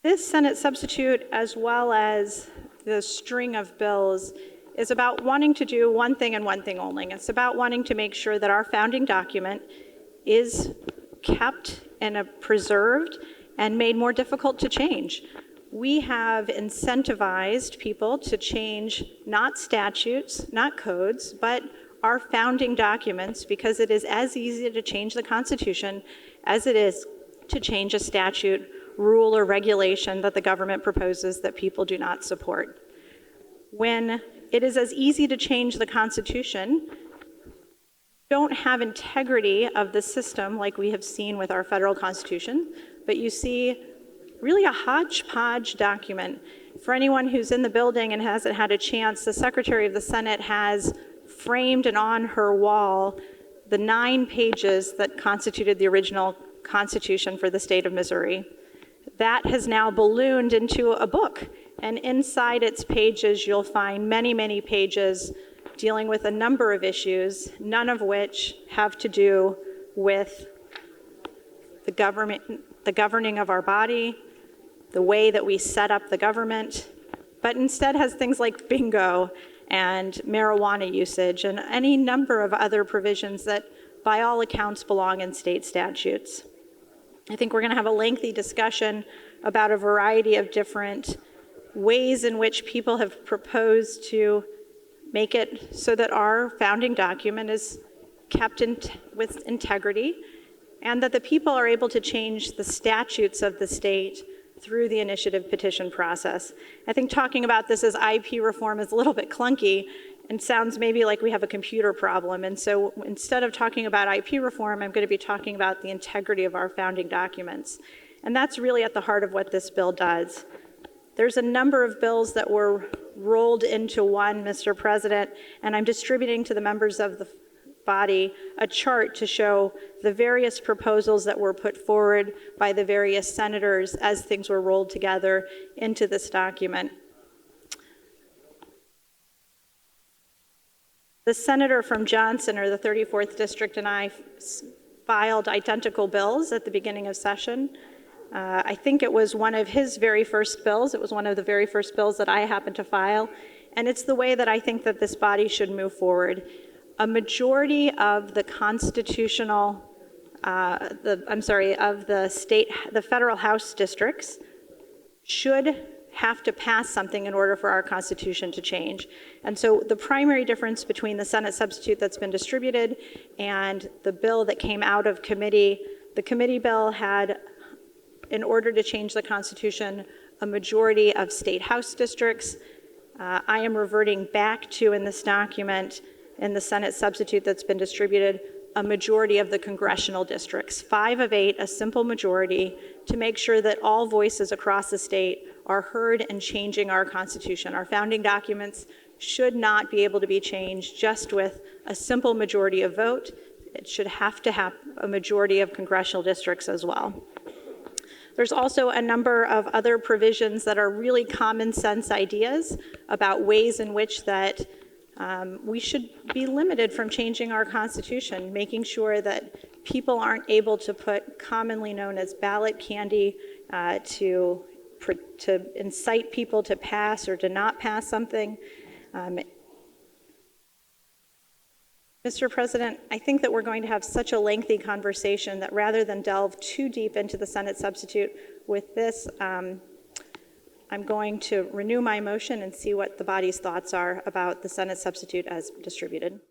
This Senate substitute, as well as the string of bills, is about wanting to do one thing and one thing only. It's about wanting to make sure that our founding document is kept and preserved and made more difficult to change. We have incentivized people to change not statutes, not codes, but our founding documents, because it is as easy to change the Constitution as it is to change a statute, rule, or regulation that the government proposes that people do not support. When it is as easy to change the Constitution, don't have integrity of the system like we have seen with our federal Constitution, but you see really a hodgepodge document. For anyone who's in the building and hasn't had a chance, the Secretary of the Senate has framed and on her wall the 9 pages that constituted the original Constitution for the state of Missouri. That has now ballooned into a book, and inside its pages you'll find many, many pages dealing with a number of issues, none of which have to do with the government, the governing of our body, the way that we set up the government, but instead has things like bingo and marijuana usage and any number of other provisions that by all accounts belong in state statutes. I think we're going to have a lengthy discussion about a variety of different ways in which people have proposed to make it so that our founding document is kept with integrity and that the people are able to change the statutes of the state through the initiative petition process. I think talking about this as IP reform is a little bit clunky and sounds maybe like we have a computer problem. And so instead of talking about IP reform, I'm going to be talking about the integrity of our founding documents. And that's really at the heart of what this bill does. There's a number of bills that were rolled into one, Mr. President, and I'm distributing to the members of the body a chart to show the various proposals that were put forward by the various senators as things were rolled together into this document. The senator from Johnson, or the 34th District, and I filed identical bills at the beginning of session. I think it was one of his very first bills. It was one of the very first bills that I happened to file, and it's the way that I think that this body should move forward. A majority of the constitutional, of the federal House districts should have to pass something in order for our Constitution to change. And so the primary difference between the Senate substitute that's been distributed and the bill that came out of committee, the committee bill had, in order to change the Constitution, a majority of state House districts. I am reverting back to, in this document, in the Senate substitute that's been distributed, a majority of the congressional districts, 5 of 8, a simple majority, to make sure that all voices across the state are heard in changing our Constitution. Our founding documents should not be able to be changed just with a simple majority of vote. It should have to have a majority of congressional districts as well. There's also a number of other provisions that are really common sense ideas about ways in which that we should be limited from changing our Constitution, making sure that people aren't able to put commonly known as ballot candy to incite people to pass or to not pass something. Mr. President, I think that we're going to have such a lengthy conversation that rather than delve too deep into the Senate substitute with this, I'm going to renew my motion and see what the body's thoughts are about the Senate substitute as distributed.